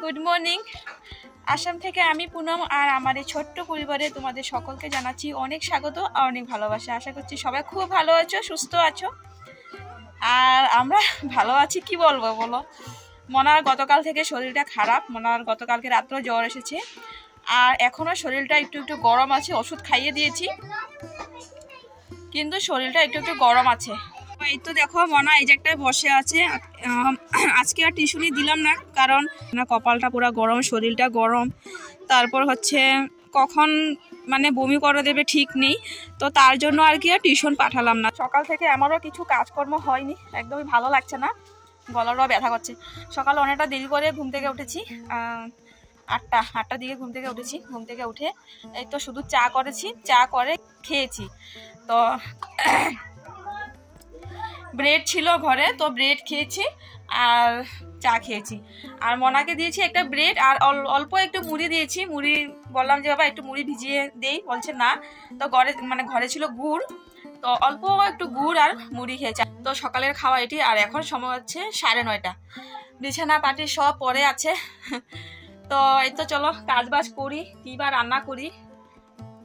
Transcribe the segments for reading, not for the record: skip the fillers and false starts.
Good morning. Assam থেকে আমি পুনম আর আমার এই ছোট্ট পরিবারে তোমাদের সকলকে জানাচ্ছি অনেক স্বাগত আর অনেক ভালোবাসা। আশা করছি সবাই খুব ভালো আছো, সুস্থ আছো। আর আমরা ভালো আছি, কি বলবো বলো। মনার গতকাল থেকে শরীরটা খারাপ, মনার গতকালকে রাত্রে জ্বর এসেছে আর এখনও শরীরটা একটু একটু গরম আছে। ওষুধ খাইয়ে দিয়েছি কিন্তু শরীরটা একটু একটু গরম আছে। এই তো দেখো মনা এই জায়গাটায় বসে আছে। আজকে আর টিউশনি দিলাম না, কারণ কপালটা পুরো গরম, শরীরটা গরম। তারপর হচ্ছে কখন মানে বমি করে দেবে ঠিক নেই, তো তার জন্য আর কি আর টিউশন পাঠালাম না। সকাল থেকে আমারও কিছু কাজকর্ম হয়নি, একদমই ভালো লাগছে না, গলাটাও ব্যথা করছে। সকালে অনেকটা দেরি করে ঘুম থেকে উঠেছি, আটটার দিকে ঘুম থেকে উঠেছি। ঘুম থেকে উঠে এই তো শুধু চা করেছি, চা করে খেয়েছি। তো ব্রেড ছিল ঘরে, তো ব্রেড খেয়েছি আর চা খেয়েছি। আর মনাকে দিয়েছি একটা ব্রেড আর অল্প একটু মুড়ি দিয়েছি। মুড়ি বললাম যে বাবা একটু মুড়ি ভিজিয়ে দেই, বলছে না। তো ঘরে ছিল গুড়, তো অল্প একটু গুড় আর মুড়ি খেয়েছি। তো সকালের খাওয়া এটি। আর এখন সময় হচ্ছে 9:30। বিছানা পাটি সব পরে আছে। তো এই তো চলো কাজ বাজ করি, কি বা রান্না করি।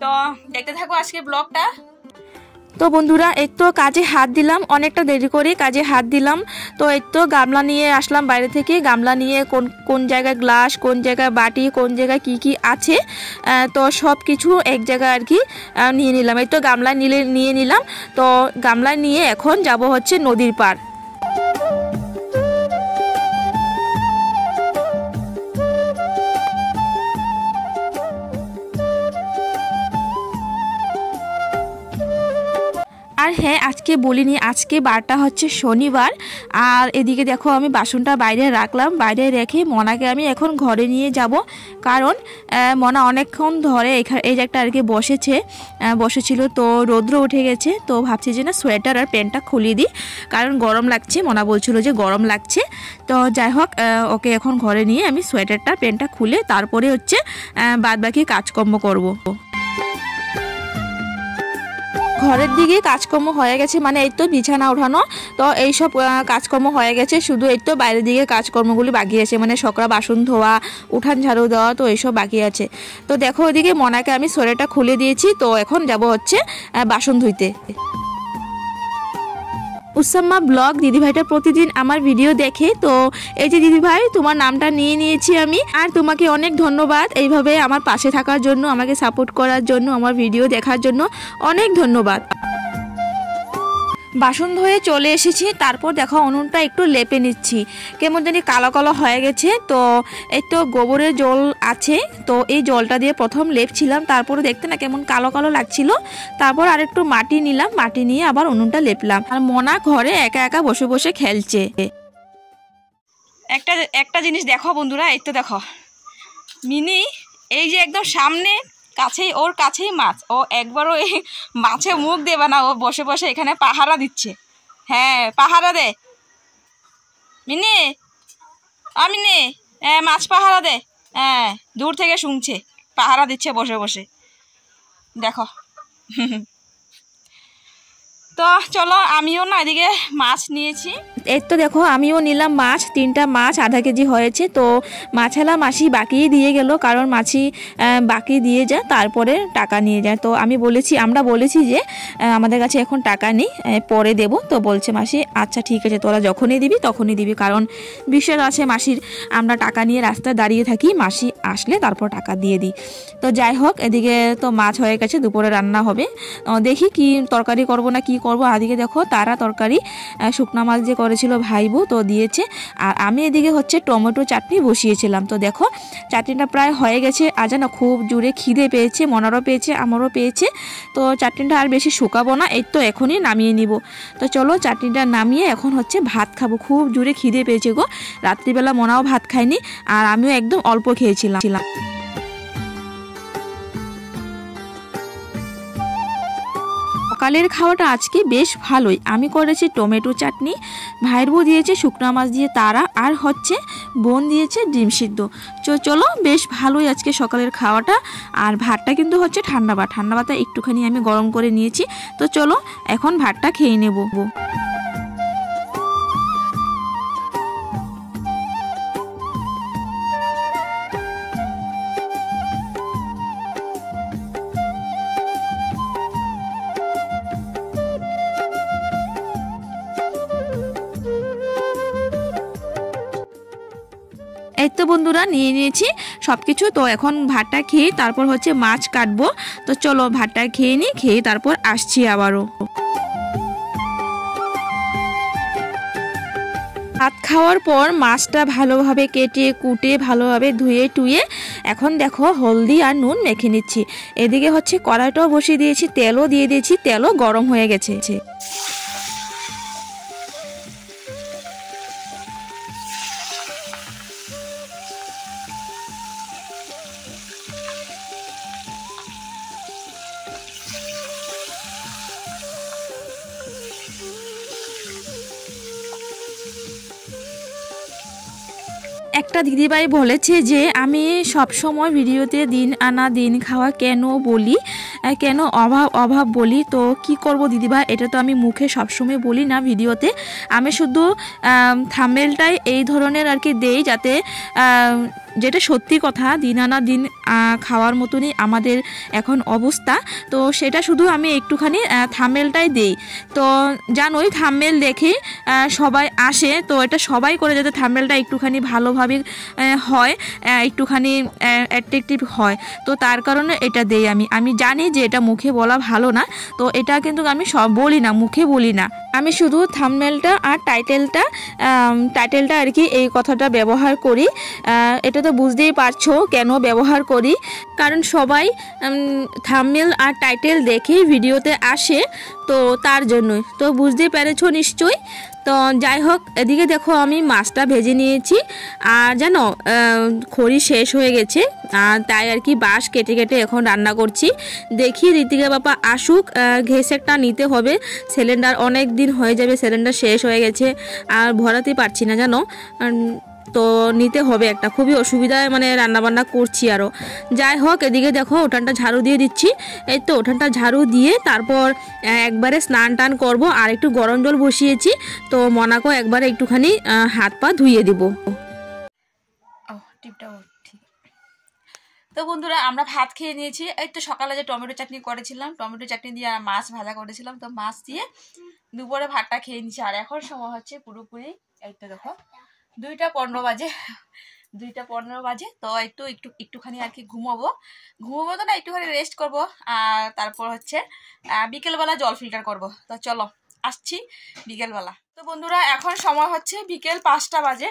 তো দেখতে থাকো আজকে ব্লগটা। তো বন্ধুরা এই তো কাজে হাত দিলাম, অনেকটা দেরি করে কাজে হাত দিলাম। তো এই তো গামলা নিয়ে আসলাম বাইরে থেকে। গামলা নিয়ে কোন জায়গায় গ্লাস, কোন জায়গায় বাটি, কোন জায়গায় কি আছে, তো সব কিছু এক জায়গায় আর কি নিয়ে নিলাম। এই তো গামলা নিয়ে নিলাম। তো গামলা নিয়ে এখন যাব হচ্ছে নদীর পার। আর হ্যাঁ, আজকে বলিনি, আজকে বারটা হচ্ছে শনিবার। আর এদিকে দেখো আমি বাসনটা বাইরে রাখলাম, বাইরে রেখে মনাকে আমি এখন ঘরে নিয়ে যাব। কারণ মনা অনেকক্ষণ ধরে এই জায়গাটা আর কি বসেছিল, তো রৌদ্র উঠে গেছে। তো ভাবছি যে না সোয়েটার আর প্যান্টটা খুলিয়ে দিই, কারণ গরম লাগছে। মনা বলছিল যে গরম লাগছে। তো যাই হোক, ওকে এখন ঘরে নিয়ে আমি সোয়েটারটা প্যান্টটা খুলে তারপরে হচ্ছে বাদবাকি কাজকর্ম করব। ঘরের দিকে কাজকর্ম হয়ে গেছে, মানে এই তো বিছানা ওঠানো, তো এইসব কাজকর্ম হয়ে গেছে। শুধু এই তো বাইরের দিকে কাজকর্মগুলি বাকি আছে, মানে সকাল বাসন ধোয়া, উঠান ঝাড়ু দেওয়া, তো এইসব বাকি আছে। তো দেখো ওইদিকে মনাকে আমি সোয়েটারটা খুলে দিয়েছি। তো এখন যাব হচ্ছে বাসন ধুইতে। উসাম্মা ব্লগ দিদিভাইটা প্রতিদিন আমার ভিডিও দেখে। তো এই যে দিদিভাই, তোমার নামটা নিয়ে নিয়েছি আমি। আর তোমাকে অনেক ধন্যবাদ এইভাবে আমার পাশে থাকার জন্য, আমাকে সাপোর্ট করার জন্য, আমার ভিডিও দেখার জন্য অনেক ধন্যবাদ। বাসন ধুয়ে চলে এসেছি। তারপর দেখো উনুনটা একটু লেপে নিচ্ছি, কেমন জানি কালো কালো হয়ে গেছে। তো এই তো গোবরের জল আছে, তো এই জলটা দিয়ে প্রথম লেপছিলাম, তারপরে দেখতে না কেমন কালো কালো লাগছিল। তারপর আর একটু মাটি নিলাম, মাটি নিয়ে আবার উনুনটা লেপলাম। আর মনা ঘরে একা একা বসে বসে খেলছে। একটা জিনিস দেখো বন্ধুরা, এই তো দেখো মিনি, এই যে একদম সামনে ওর কাছেই মাছ। ও একবারও এই মাছে মুখ দেবে না, ও বসে বসে এখানে পাহারা দিচ্ছে। হ্যাঁ, পাহারা দে মিনি, মিনি, হ্যাঁ মাছ পাহারা দে। হ্যাঁ, দূর থেকে শুনছে, পাহারা দিচ্ছে বসে বসে, দেখো। তো চলো আমিও না এদিকে মাছ নিয়েছি। এই তো দেখো আমিও নিলাম মাছ, 3টা মাছ, আধা কেজি হয়েছে। তো মাছালা মাসি বাকি দিয়ে গেল, কারণ মাছি বাকি দিয়ে যায় তারপরে টাকা নিয়ে যায়। তো আমরা বলেছি যে আমাদের কাছে এখন টাকা নেই, পরে দেব। তো বলছে মাসি আচ্ছা ঠিক আছে, তোরা যখনই দিবি তখনই দিবি, কারণ বিশ্বাস আছে মাসির। আমরা টাকা নিয়ে রাস্তায় দাঁড়িয়ে থাকি, মাসি আসলে তারপর টাকা দিয়ে দিই। তো যাই হোক, এদিকে তো মাছ হয়ে গেছে, দুপুরে রান্না হবে। দেখি কি তরকারি করব না কি করব। আদিকে দেখো তারা তরকারি শুকনা মাছ যে করেছিল ভাইবু, তো দিয়েছে। আর আমি এদিকে হচ্ছে টমেটো চাটনি বসিয়েছিলাম। তো দেখো চাটনিটা প্রায় হয়ে গেছে। আজ না খুব জোরে খিদে পেয়েছে, মনারও পেয়েছে, আমারও পেয়েছে। তো চাটনিটা আর বেশি শুকাবো না, এই তো এখনই নামিয়ে নিব। তো চলো চাটনিটা নামিয়ে এখন হচ্ছে ভাত খাবো। খুব জোরে খিদে পেয়েছে গো, রাত্রিবেলা মনাও ভাত খায়নি আর আমিও একদম অল্প খেয়েছিলাম। সকালের খাওয়াটা আজকে বেশ ভালোই। আমি করেছি টমেটো চাটনি, ভাইয়ের বউ দিয়েছে শুকনা মাছ দিয়ে তারা, আর হচ্ছে বোন দিয়েছে ডিম সিদ্ধ। চলো বেশ ভালোই আজকে সকালের খাওয়াটা। আর ভাতটা কিন্তু হচ্ছে ঠান্ডা ভাতটা একটুখানি আমি গরম করে নিয়েছি। তো চলো এখন ভাতটা খেয়ে নেব। এই তো বন্ধুরা নিয়ে নিয়েছি সব কিছু। তো এখন ভাতটা খেয়ে তারপর হচ্ছে মাছ কাটবো। তো চলো ভাতটা খেয়ে নিই, খেয়ে তারপর আসছি আবারও। ভাত খাওয়ার পর মাছটা ভালোভাবে কেটে কুটে ভালোভাবে ধুয়ে টুয়ে এখন দেখো হলদি আর নুন মেখে নিচ্ছি। এদিকে হচ্ছে কড়াইটাও বসিয়ে দিয়েছি, তেলও দিয়ে দিয়েছি, তেলও গরম হয়ে গেছে। একটা দিদিভাই বলেছে যে আমি সব সময় ভিডিওতে দিন আনা দিন খাওয়া কেন বলি, কেন অভাব বলি। তো কি করব দিদিভাই, এটা তো আমি মুখে সবসময় বলি না ভিডিওতে, আমি শুধু থাম্বনেলটাই এই ধরনের আর কি দেই, যাতে যেটা সত্যি কথা দিন আনা দিন খাওয়ার মতনই আমাদের এখন অবস্থা। তো সেটা শুধু আমি একটুখানি থাম্বনেলটাই দেই। তো জানোই থাম্বনেল দেখে সবাই আসে, তো এটা সবাই করে যাতে থাম্বনেলটা একটুখানি ভালোভাবে হয়, একটুখানি অ্যাট্রাকটিভ হয়। তো তার কারণে এটা দেই আমি জানি যে এটা মুখে বলা ভালো না, তো এটা কিন্তু আমি সব বলি না, মুখে বলি না, আমি শুধু থাম্বনেলটা আর টাইটেলটা আর কি এই কথাটা ব্যবহার করি। এটা তো বুঝতেই পারছো কেন ব্যবহার করি, কারণ সবাই থাম্বনেল আর টাইটেল দেখেই ভিডিওতে আসে, তো তার জন্যই। তো বুঝতেই পেরেছো নিশ্চয়ই। তো যাই হোক, এদিকে দেখো আমি মাছটা ভেজে নিয়েছি, আর জানো খড়ি শেষ হয়ে গেছে, আর তাই আর কি বাঁশ কেটে কেটে এখন রান্না করছি। দেখি ঋতিকা বাবা আসুক, গ্যাস একটা নিতে হবে, সিলিন্ডার অনেক দিন হয়ে যাবে, সিলিন্ডার শেষ হয়ে গেছে আর ভরাতে পারছি না জানো, তো নিতে হবে একটা, খুবই অসুবিধায় মানে রান্নাবান্না করছি আরও। যাই হোক, এদিকে দেখো উঠানটা ঝাড়ু দিয়ে দিচ্ছি। এই তো উঠানটা ঝাড়ু দিয়ে তারপর একবারে স্নান টান করবো, আর একটু গরম জল বসিয়েছি, তো মনাকেও একবারে একটুখানি হাত পা ধুইয়ে দিব। তো বন্ধুরা আমরা ভাত খেয়ে নিয়েছি। এই তো সকালে যে টমেটো চাটনি করেছিলাম, টমেটো চাটনি দিয়ে মাছ ভাজা করেছিলাম, তো মাছ দিয়ে দুপুরে ভাতটা খেয়ে নিয়েছি। আর এখন সময় হচ্ছে পুরোপুরি এই তো দেখো 2:15 বাজে। তো একটুখানি আর কি ঘুমাবো তো না, একটুখানি রেস্ট করব, আর তারপর হচ্ছে বিকেলবেলা জল ফিল্টার করব। তো চলো আসছি বিকেলবেলা। তো বন্ধুরা এখন সময় হচ্ছে বিকেল 5টা বাজে,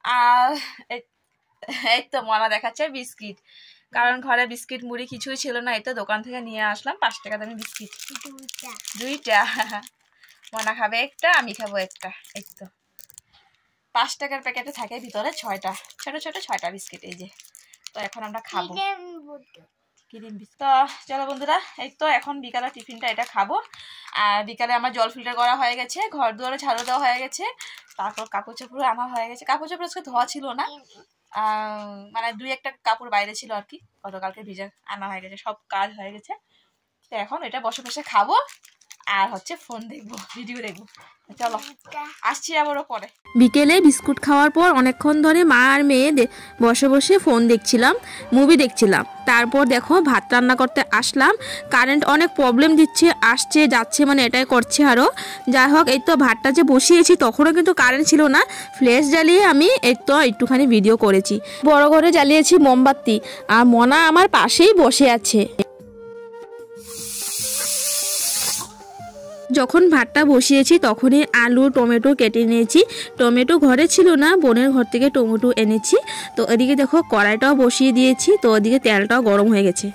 আর এই তো মনা দেখাচ্ছে বিস্কিট, কারণ ঘরে বিস্কিট মুড়ি কিছুই ছিল না, এই তো দোকান থেকে নিয়ে আসলাম 5 টাকা দামি বিস্কিট, দুইটা। মনা খাবে একটা, আমি খাবো একটা। এই তো 5 টাকার প্যাকেটে থাকে ভিতরে 6টা, ছোট 6টা বিস্কিট, এই যে। তো এখন আমরা খাবো ক্রিম বিস্কিট। তো চলো বন্ধুরা, এই তো এখন বিকালের টিফিনটা এটা খাবো। আর বিকালে আমার জল ফিল্টার করা হয়ে গেছে, ঘর দুয়ারে ঝাড়ু দেওয়া হয়ে গেছে, তারপর কাপড় চোপড় আনা হয়ে গেছে। কাপড় চোপড় আজকে ধোয়া ছিল না, মানে 2-1টা কাপড় বাইরে ছিল আর কি, গতকালকে ভিজা আনা হয়ে গেছে, সব কাজ হয়ে গেছে। তো এখন এটা বসে বসে খাবো আর হচ্ছে ফোন দেখবো, ভিডিও দেখবো। চলো আসছি আবারও পরে। বিকেলে বিস্কুট খাওয়ার পর অনেকক্ষণ ধরে মা আর মেয়ে বসে বসে ফোন দেখছিলাম, মুভি দেখছিলাম। তারপর দেখো ভাত রান্না করতে আসলাম, কারেন্ট অনেক প্রবলেম দিচ্ছে, আসছে যাচ্ছে, মানে এটাই করছে আরও। যাই হোক, এই তো ভাতটা যে বসিয়েছি তখনও কিন্তু কারেন্ট ছিল না, ফ্ল্যাশ জ্বালিয়ে আমি এই তো একটুখানি ভিডিও করেছি। বড় ঘরে জ্বালিয়েছি মোমবাতি, আর মনা আমার পাশেই বসে আছে। যখন ভাতটা বসিয়েছি তখনই আলু টমেটো কেটে নিয়েছি। টমেটো ঘরে ছিল না, বোনের ঘর থেকে টমেটো এনেছি। তো এদিকে দেখো কড়াইটাও বসিয়ে দিয়েছি, তো ওদিকে তেলটাও গরম হয়ে গেছে।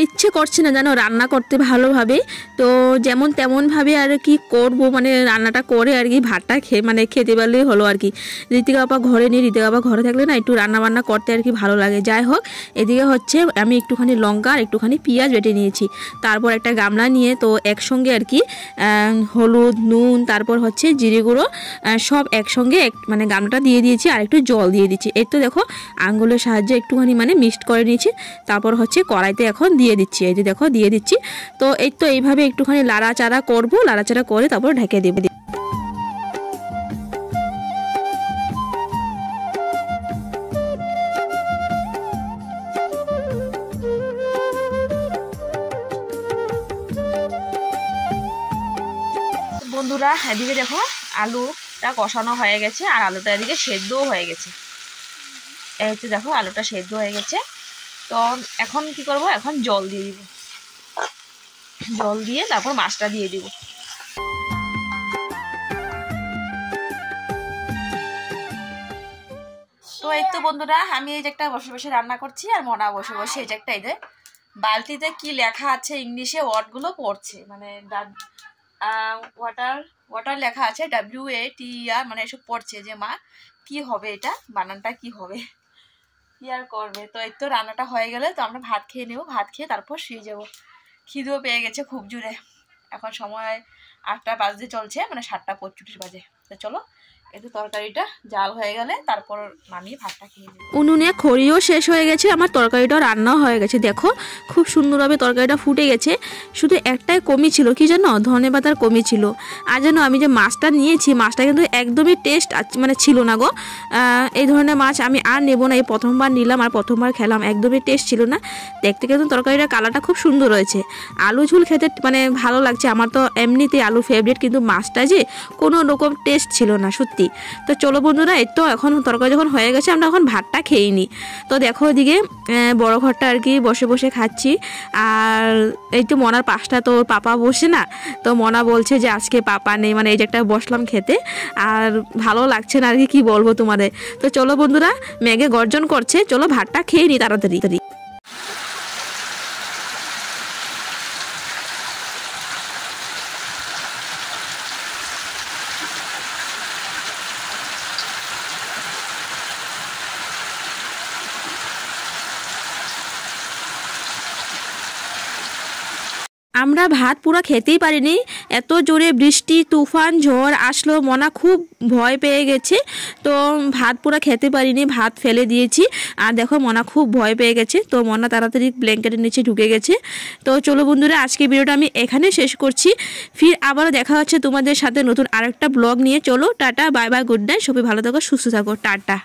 ইচ্ছে করছে না জানো রান্না করতে ভালোভাবে, তো যেমন তেমনভাবে আর কি করবো, মানে রান্নাটা করে আর কি ভাতটা মানে খেতে পারলেই হলো আর কি। ঋতিকা বাবা ঘরে নেই, ঋতিকা বাবা ঘরে থাকলে না একটু রান্না বান্না করতে আর কি ভালো লাগে। যাই হোক, এদিকে হচ্ছে আমি একটুখানি লঙ্কা আর একটুখানি পেঁয়াজ বেটে নিয়েছি, তারপর একটা গামলা নিয়ে তো একসঙ্গে আর কি হলুদ নুন তারপর হচ্ছে জিরে গুঁড়ো সব একসঙ্গে মানে গামলাটা দিয়ে দিয়েছি, আর একটু জল দিয়ে দিচ্ছি। এই তো দেখো আঙ্গুলের সাহায্যে একটুখানি মানে মিক্সড করে নিয়েছি, তারপর হচ্ছে কড়াইতে এখন দিয়ে দিচ্ছি। এই যে দেখো দিয়ে দিচ্ছি। তো এই তো এইভাবে একটুখানি লাড়াচাড়া করবো, লাড়াচাড়া করে তারপর ঢেকে দেবো। বন্ধুরা এদিকে দেখো আলুটা কষানো হয়ে গেছে আর আলুটা এদিকে সেদ্ধও হয়ে গেছে। এই তো দেখো আলুটা সেদ্ধ হয়ে গেছে। তো এখন কি করব, এখন জল দিয়ে দিব, জল দিয়ে তারপর মাছটা দিয়ে দিব। তো এই তো বন্ধুরা আমি এই যে একটা বসে বসে রান্না করছি আর মনা বসে বসে এই যে একটা এই যে বালতিতে কি লেখা আছে ইংলিশে ওয়ার্ডগুলো পড়ছে, মানে ওয়াটার লেখা আছে WATER, মানে এসব পড়ছে যে মা কি হবে এটা, বানানটা কি হবে, কি আর করবে। তো এই তো রান্নাটা হয়ে গেলে তো আমরা ভাত খেয়ে নেবো, ভাত খেয়ে তারপর শুয়ে যাবো। খিদেও পেয়ে গেছে খুব জোরে। এখন সময় 8টা বাজতে চলছে, মানে 7টা 25 বাজে। তো চলো একটু তরকারিটা জাল হয়ে গেলে তারপর নামিয়ে ভাতটা খেয়ে নেব। উনুনে খড়িও শেষ হয়ে গেছে, আমার তরকারিটাও রান্নাও হয়ে গেছে। দেখো খুব সুন্দরভাবে তরকারিটা ফুটে গেছে। শুধু একটাই কমি ছিল, কি জানো, ধনেপাতার কমি ছিল। আর জানো আমি যে মাছটা নিয়েছি, মাছটা কিন্তু একদমই টেস্ট মানে ছিল না গো। এই ধরনের মাছ আমি আর নেবো না, এই প্রথমবার নিলাম আর প্রথমবার খেলাম, একদমই টেস্ট ছিল না। দেখতে কিন্তু তরকারিটা কালারটা খুব সুন্দর রয়েছে। আলু ঝোল খেতে মানে ভালো লাগছে, আমার তো এমনিতেই আলু ফেভারিট, কিন্তু মাছটা যে কোনো রকম টেস্ট ছিল না সত্যি। তো চলো বন্ধুরা এই তো এখন তরকারি যখন হয়ে গেছে আমরা এখন ভাতটা খেয়ে নিই। তো দেখো এদিকে বড় ঘরটা আর কি বসে বসে খাচ্ছি। আর এই তো মনার পাশটা তো পাপা বসে না, তো মনা বলছে যে আজকে পাপা নেই, মানে এই যে একটা বসলাম খেতে আর ভালো লাগছে না আর কি বলবো তোমাদের। তো চলো বন্ধুরা মেঘে গর্জন করছে, চলো ভাতটা খেয়ে নিই তাড়াতাড়ি। আমরা ভাত পুরো খেতেই পারিনি, এত জোরে বৃষ্টি তুফান ঝড় আসলো, মনা খুব ভয় পেয়ে গেছে। তো ভাত পুরো খেতে পারিনি, ভাত ফেলে দিয়েছি। আর দেখো মনা খুব ভয় পেয়ে গেছে, তো মনা তাড়াতাড়ি ব্ল্যাঙ্কেটের নিচে ঢুকে গেছে। তো চলো বন্ধুরা আজকে ভিডিওটা আমি এখানে শেষ করছি, ফির আবারও দেখা হচ্ছে তোমাদের সাথে নতুন আরেকটা ব্লগ নিয়ে। চলো tata, bye bye, good night, সবাই ভালো থাকো, সুস্থ থাকো, টাটা।